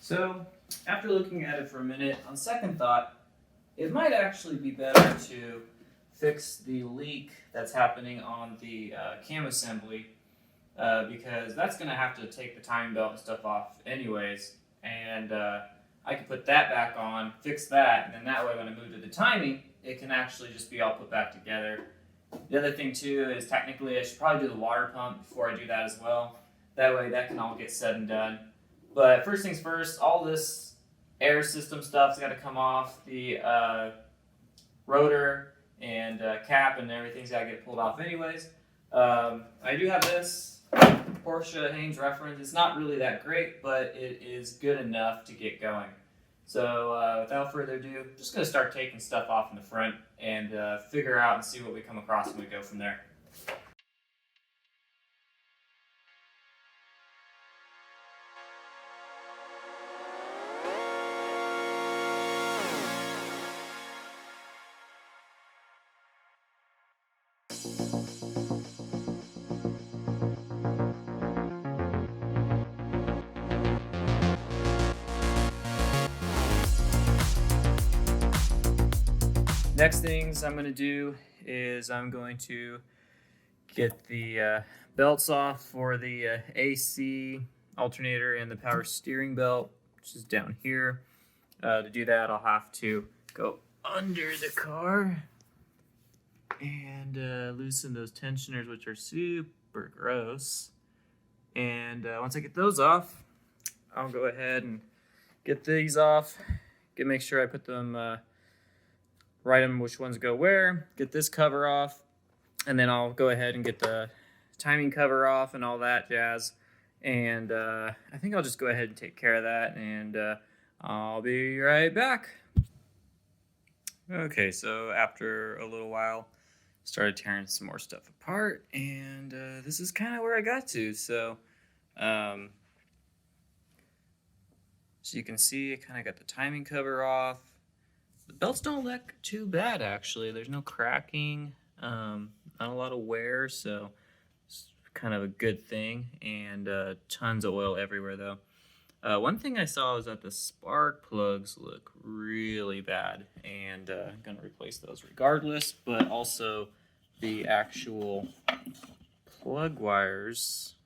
So, after looking at it for a minute, on second thought, it might actually be better to fix the leak that's happening on the cam assembly because that's going to have to take the timing belt and stuff off anyways. And I can put that back on, fix that, and then that way when I move to the timing, it can actually just be all put back together. The other thing too is technically I should probably do the water pump before I do that as well. That way that can all get said and done. But first things first, all this air system stuff's got to come off. The rotor and cap and everything's got to get pulled off anyways. I do have this Porsche Haynes reference. It's not really that great, but it is good enough to get going. So without further ado, I'm just going to start taking stuff off in the front and figure out and see what we come across when we go from there. Next things I'm going to do is I'm going to get the belts off for the AC alternator and the power steering belt, which is down here. To do that, I'll have to go under the car and loosen those tensioners, which are super gross. And once I get those off, I'll go ahead and get these off, make sure I put them write them which ones go where, get this cover off, and then I'll go ahead and get the timing cover off and all that jazz. And I think I'll just go ahead and take care of that, and I'll be right back. Okay, so after a little while, started tearing some more stuff apart, and this is kind of where I got to. So you can see I kind of got the timing cover off. The belts don't look too bad, actually. There's no cracking, not a lot of wear, so it's kind of a good thing. And tons of oil everywhere, though. One thing I saw was that the spark plugs look really bad, and I'm going to replace those regardless, but also the actual plug wires.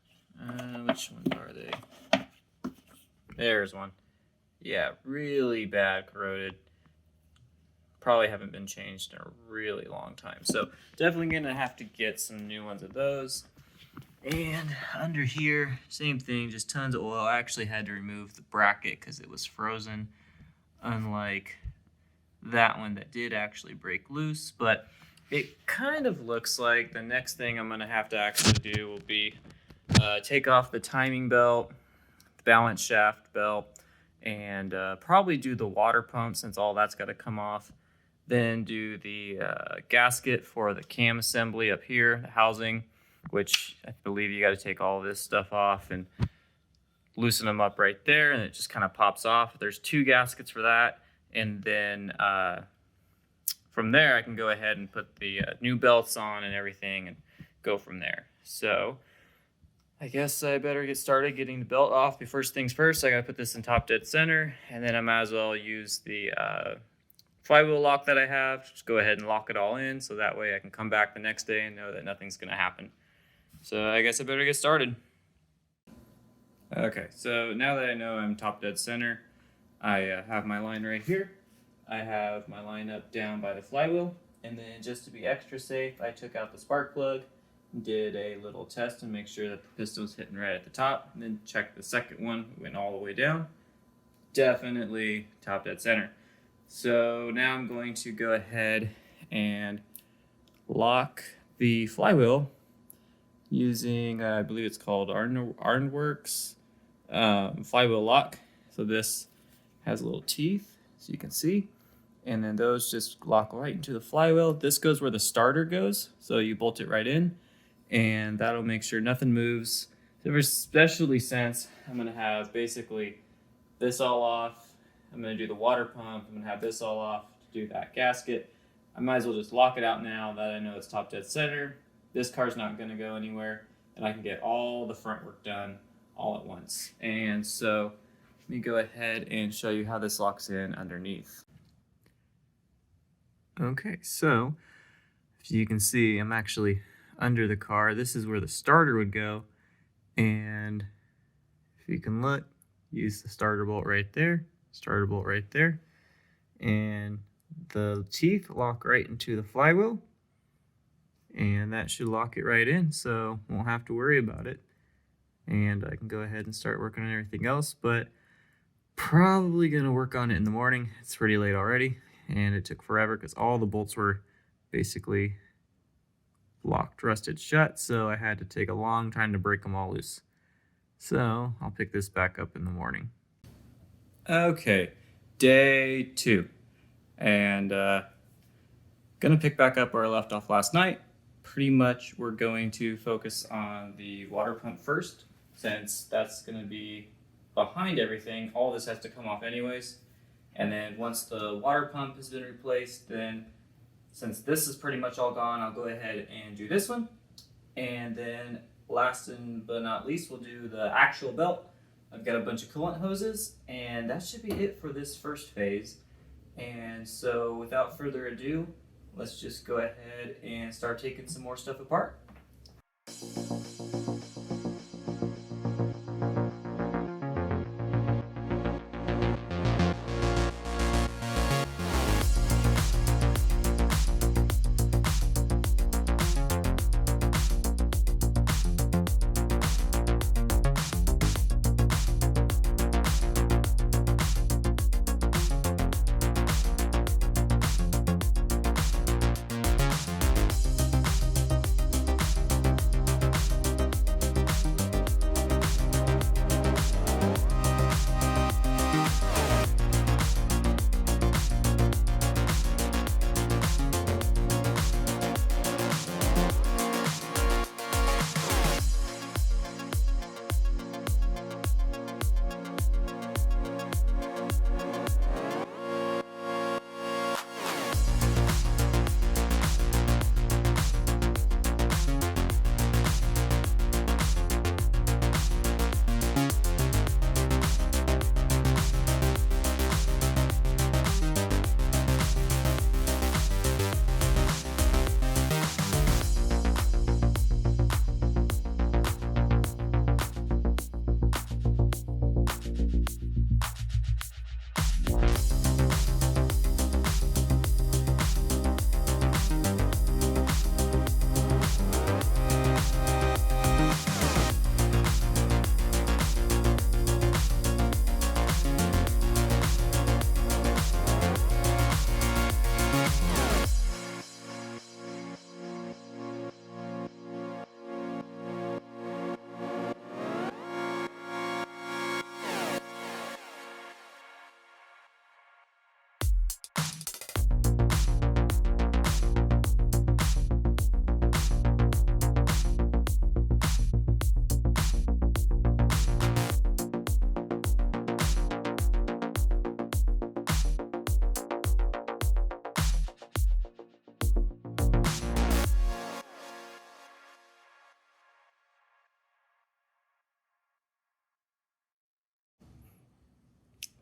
Which ones are they? There's one. Yeah, really bad, corroded. Probably haven't been changed in a really long time. So definitely going to have to get some new ones of those. And under here, same thing, just tons of oil. I actually had to remove the bracket because it was frozen, unlike that one that did actually break loose. But it kind of looks like the next thing I'm going to have to actually do will be take off the timing belt, the balance shaft belt, and probably do the water pump since all that's got to come off. Then do the gasket for the cam assembly up here, the housing, which I believe you got to take all of this stuff off and loosen them up right there, and it just kind of pops off. There's 2 gaskets for that, and then from there I can go ahead and put the new belts on and everything and go from there. So I guess I better get started getting the belt off. First things first, I gotta put this in top dead center, and then I might as well use the flywheel lock that I have. Just go ahead and lock it all in, so that way I can come back the next day and know that nothing's gonna happen. So I guess I better get started. Okay, so now that I know I'm top dead center, I have my line right here. I have my line up down by the flywheel, and then just to be extra safe, I took out the spark plug, did a little test and make sure that the piston was hitting right at the top, and then checked the second one, went all the way down. Definitely top dead center. So now I'm going to go ahead and lock the flywheel using, I believe it's called Arnworks flywheel lock. So this has little teeth, so you can see, and then those just lock right into the flywheel. This goes where the starter goes, so you bolt it right in, and that'll make sure nothing moves. So especially since I'm gonna have basically this all off, I'm gonna do the water pump, I'm gonna have this all off to do that gasket. I might as well just lock it out now that I know it's top dead center. This car's not gonna go anywhere, and I can get all the front work done all at once. And so let me go ahead and show you how this locks in underneath. Okay, so if you can see, I'm actually under the car. This is where the starter would go, and if you can look, use the starter bolt right there, and the teeth lock right into the flywheel, and that should lock it right in, so won't have to worry about it. And I can go ahead and start working on everything else, but probably gonna work on it in the morning. It's pretty late already, and it took forever because all the bolts were basically locked, rusted shut, so I had to take a long time to break them all loose. So I'll pick this back up in the morning. Okay, day 2, and gonna pick back up where I left off last night. Pretty much we're going to focus on the water pump first, since that's gonna be behind everything. All this has to come off anyways, and then once the water pump has been replaced, then since this is pretty much all gone, I'll go ahead and do this one. And then last but not least, we'll do the actual belt. I've got a bunch of coolant hoses, and that should be it for this first phase. And so without further ado, let's just go ahead and start taking some more stuff apart.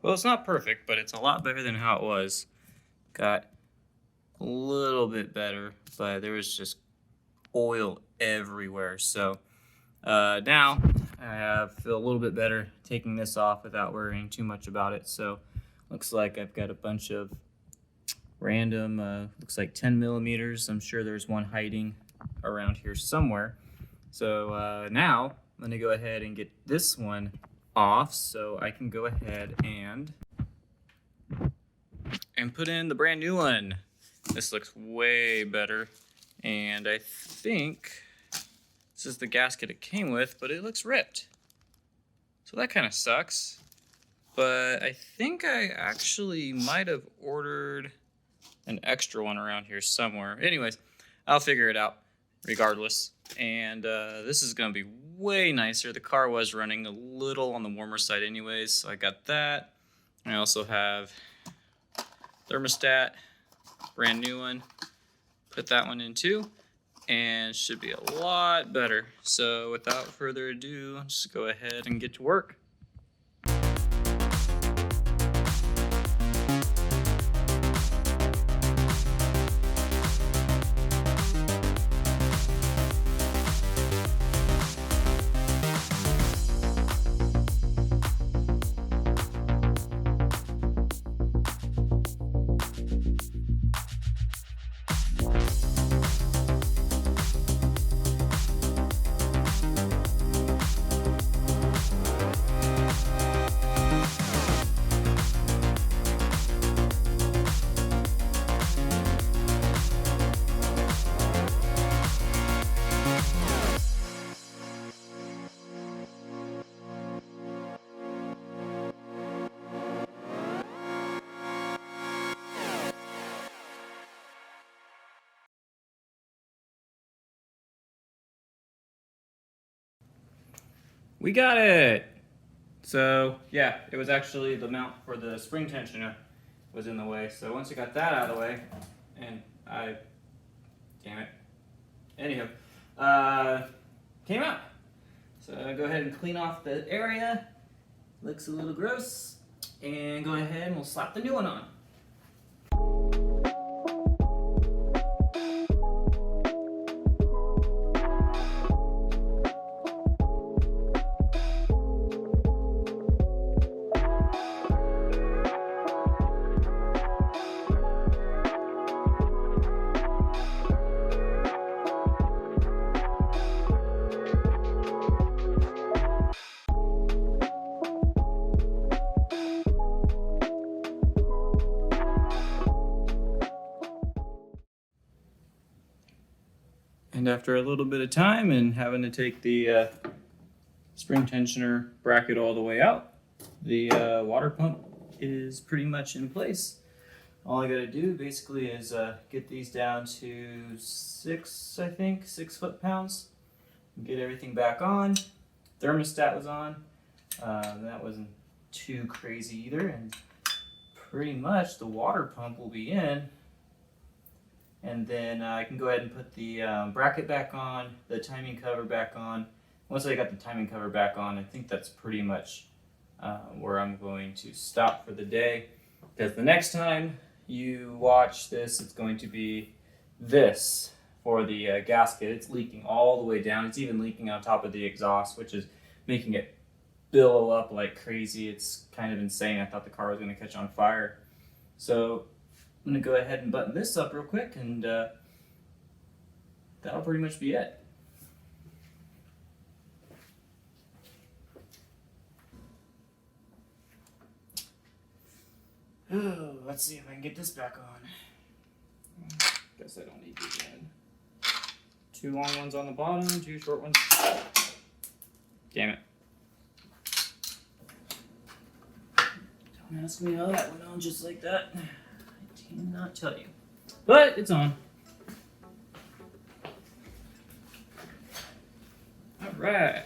Well, it's not perfect, but it's a lot better than how it was. Got a little bit better, but there was just oil everywhere. So now I feel a little bit better taking this off without worrying too much about it. So looks like I've got a bunch of random, looks like 10 millimeters. I'm sure there's one hiding around here somewhere. So now I'm gonna go ahead and get this one off so I can go ahead and put in the brand new one. This looks way better, and I think this is the gasket it came with, but it looks ripped. So that kind of sucks. But I think I actually might have ordered an extra one around here somewhere. Anyways, I'll figure it out regardless. And this is gonna be way nicer. The car was running a little on the warmer side anyways, so I got that. I also have thermostat, brand new one. Put that one in too, and should be a lot better. So without further ado, just go ahead and get to work. We got it! So yeah, it was actually the mount for the spring tensioner was in the way. So once I got that out of the way, and damn it. Anywho, came out. So I'll go ahead and clean off the area. Looks a little gross. And go ahead and we'll slap the new one on. And after a little bit of time and having to take the spring tensioner bracket all the way out, the water pump is pretty much in place. All I gotta do basically is get these down to 6 foot-pounds. Get everything back on. Thermostat was on. That wasn't too crazy either. And pretty much the water pump will be in. And then I can go ahead and put the bracket back on, the timing cover back on. Once I got the timing cover back on, I think that's pretty much where I'm going to stop for the day. Because the next time you watch this, it's going to be this for the gasket. It's leaking all the way down. It's even leaking on top of the exhaust, which is making it billow up like crazy. It's kind of insane. I thought the car was going to catch on fire. So I'm going to go ahead and button this up real quick, and that'll pretty much be it. Oh, let's see if I can get this back on. Guess I don't need these in. 2 long ones on the bottom, 2 short ones. Damn it. Don't ask me how that went on just like that. I cannot tell you. But it's on. Alright.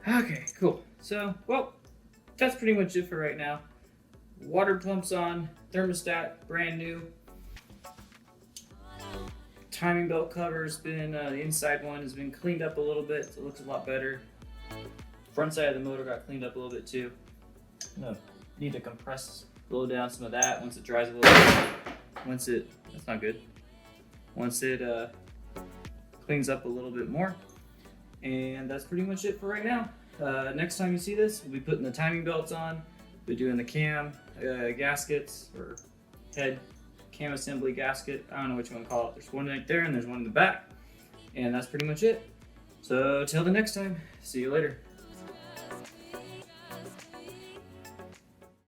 Okay, cool. So, well, that's pretty much it for right now. Water pump's on, thermostat, brand new. timing belt cover's been, the inside one has been cleaned up a little bit, so it looks a lot better. Front side of the motor got cleaned up a little bit too. Need to compress, blow down some of that once it dries a little bit. That's not good. Once it cleans up a little bit more. And that's pretty much it for right now. Next time you see this, we'll be putting the timing belts on. We'll be doing the cam gaskets, or head cam assembly gasket. I don't know what you want to call it. There's one right there and there's one in the back. And that's pretty much it. So till the next time, see you later.